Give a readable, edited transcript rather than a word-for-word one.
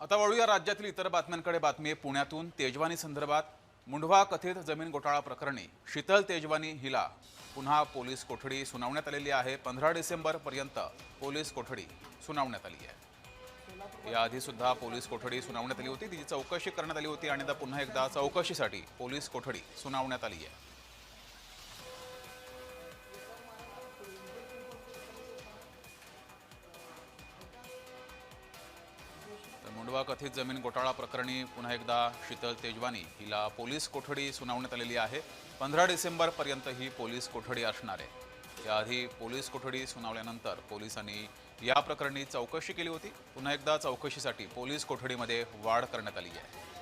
आता वळूया राज्यातील इतर बातम्यांकडे. बातमी आहे पुण्यातून. तेजवानी संदर्भात मुंढवा कथित जमीन घोटाळा प्रकरणी शीतल तेजवानी हिला पुन्हा पोलीस कोठडी सुनावण्यात आलेली आहे. 15 डिसेंबरपर्यंत पोलीस कोठडी सुनावण्यात आली आहे. याआधी सुद्धा पोलीस कोठडी सुनावण्यात आली होती. तिची चौकशी करण्यात आली होती आणि आता पुन्हा एकदा चौकशीसाठी पोलीस कोठडी सुनावण्यात आली आहे. मुंढवा कथित जमीन घोटाळा प्रकरणी पुन्हा एकदा शीतल तेजवानी हिला पोलीस कोठडी सुनावण्यात आलेली आहे. 15 डिसेंबरपर्यंत ही पोलीस कोठडी असणार आहे. याआधी पोलीस कोठडी सुनावल्यानंतर पोलिसांनी या प्रकरणी चौकशी केली होती. पुन्हा एकदा चौकशीसाठी पोलीस कोठडीमध्ये वाढ करण्यात आली आहे.